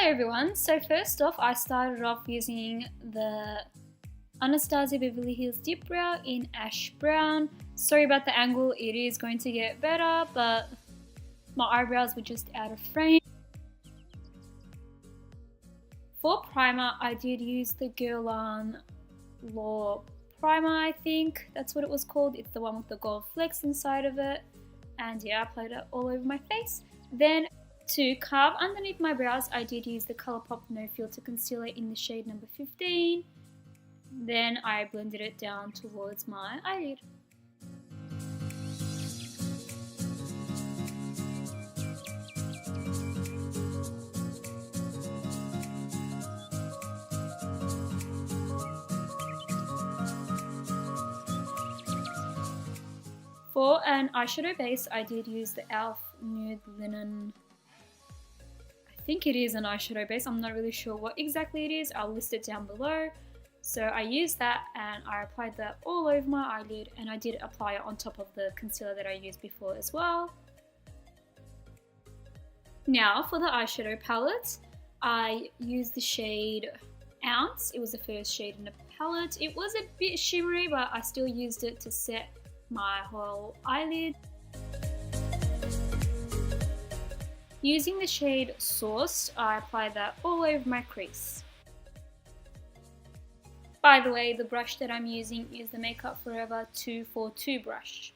Hello everyone, so first off I started off using the Anastasia Beverly Hills Dipbrow in Ash Brown. Sorry about the angle, it is going to get better, but my eyebrows were just out of frame. For primer, I did use the Guerlain Law Primer, I think that's what it was called. It's the one with the gold flecks inside of it. And yeah, I applied it all over my face. Then to carve underneath my brows, I did use the Colourpop No Filter Concealer in the shade number 15. Then I blended it down towards my eyelid. For an eyeshadow base, I did use the e.l.f. Nude Linen. I think it is an eyeshadow base, I'm not really sure what exactly it is, I'll list it down below. So I used that and I applied that all over my eyelid, and I did apply it on top of the concealer that I used before as well. Now for the eyeshadow palette, I used the shade Ounce. It was the first shade in the palette. It was a bit shimmery, but I still used it to set my whole eyelid. Using the shade Sourced, I applied that all over my crease. By the way, the brush that I'm using is the Makeup Forever 242 brush.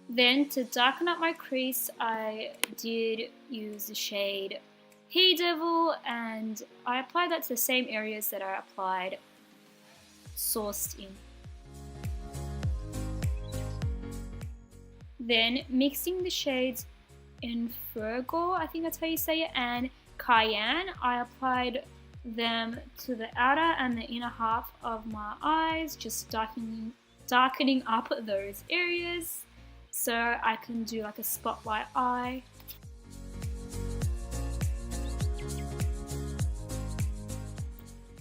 Then to darken up my crease, I did use the shade He Devil, and I applied that to the same areas that I applied Sourced in. Then mixing the shades Infergo, I think that's how you say it, and Cayenne, I applied them to the outer and the inner half of my eyes, just darkening up those areas so I can do like a spotlight eye.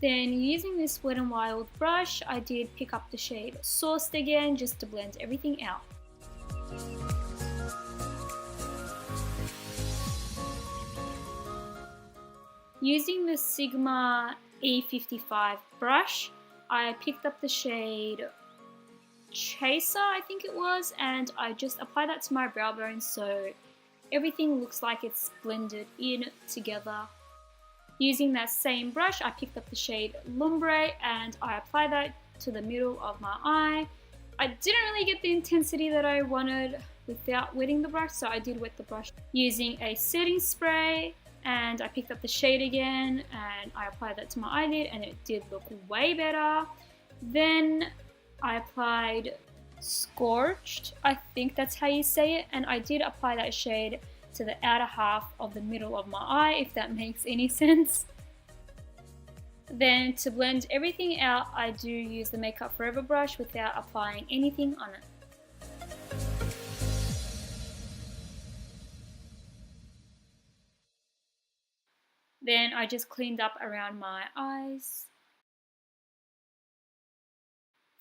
Then using this Wet n Wild brush, I did pick up the shade Sourced again just to blend everything out. Using the Sigma E55 brush, I picked up the shade Chaser, I think it was, and I just applied that to my brow bone so everything looks like it's blended in together. Using that same brush, I picked up the shade Lumbre and I applied that to the middle of my eye. I didn't really get the intensity that I wanted without wetting the brush, so I did wet the brush using a setting spray, and I picked up the shade again and I applied that to my eyelid and it did look way better. Then I applied Scorched, I think that's how you say it, and I did apply that shade to the outer half of the middle of my eye, if that makes any sense. Then to blend everything out, I do use the Makeup Forever brush without applying anything on it. Then I just cleaned up around my eyes.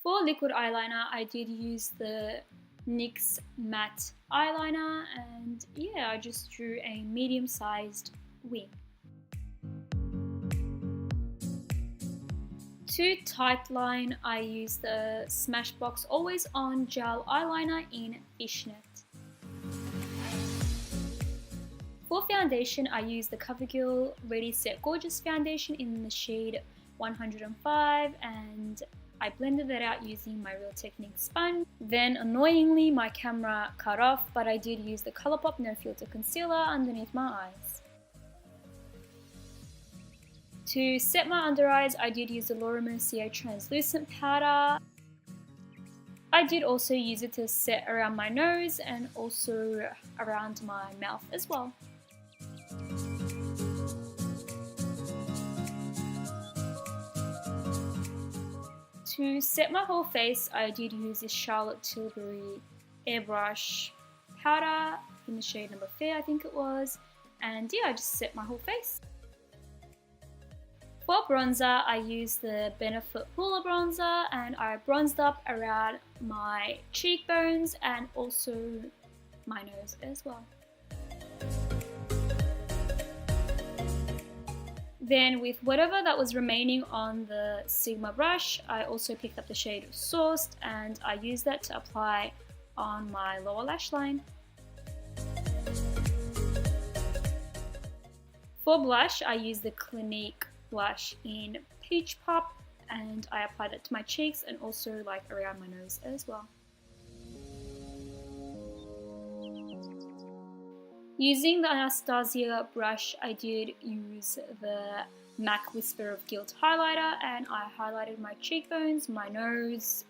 For liquid eyeliner, I did use the NYX matte eyeliner, and yeah, I just drew a medium-sized wing. To tightline, I used the Smashbox Always On Gel Eyeliner in Fishnet. For foundation, I used the Covergirl Ready Set Gorgeous foundation in the shade 105, and I blended that out using my Real Technique sponge. Then annoyingly my camera cut off, but I did use the Colourpop No Filter Concealer underneath my eyes. To set my under eyes, I did use the Laura Mercier translucent powder. I did also use it to set around my nose and also around my mouth as well. To set my whole face, I did use this Charlotte Tilbury Airbrush powder in the shade number 4, I think it was, and yeah, I just set my whole face. For bronzer, I used the Benefit Hoola bronzer, and I bronzed up around my cheekbones and also my nose as well. Then with whatever that was remaining on the Sigma brush, I also picked up the shade Sourced, and I used that to apply on my lower lash line. For blush, I used the Clinique blush in Peach Pop, and I applied it to my cheeks and also like around my nose as well. Using the Anastasia brush, I did use the MAC Whisper of Guilt highlighter, and I highlighted my cheekbones, my nose,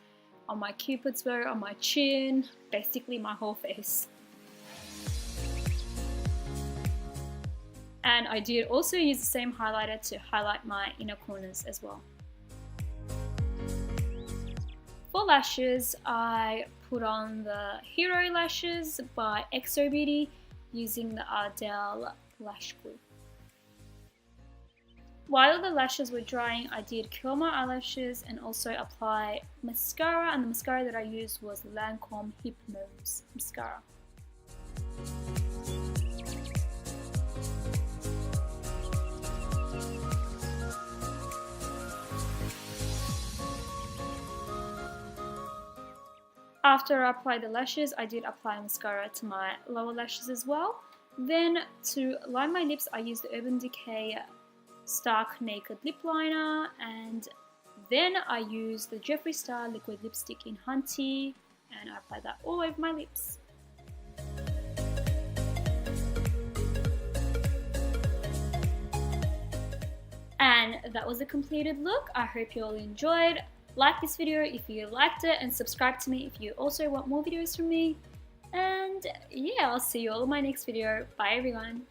on my cupid's bow, on my chin, basically my whole face. And I did also use the same highlighter to highlight my inner corners as well. For lashes, I put on the Hero Lashes by XoBeauty using the Ardell lash glue. While the lashes were drying, I did curl my eyelashes and also apply mascara, and the mascara that I used was Lancome Hypnose mascara. After I applied the lashes, I did apply mascara to my lower lashes as well. Then to line my lips, I used the Urban Decay Stark Naked Lip Liner, and then I used the Jeffree Star Liquid Lipstick in Hunty, and I applied that all over my lips. And that was the completed look. I hope you all enjoyed. Like this video if you liked it, and subscribe to me if you also want more videos from me. And yeah, I'll see you all in my next video. Bye everyone.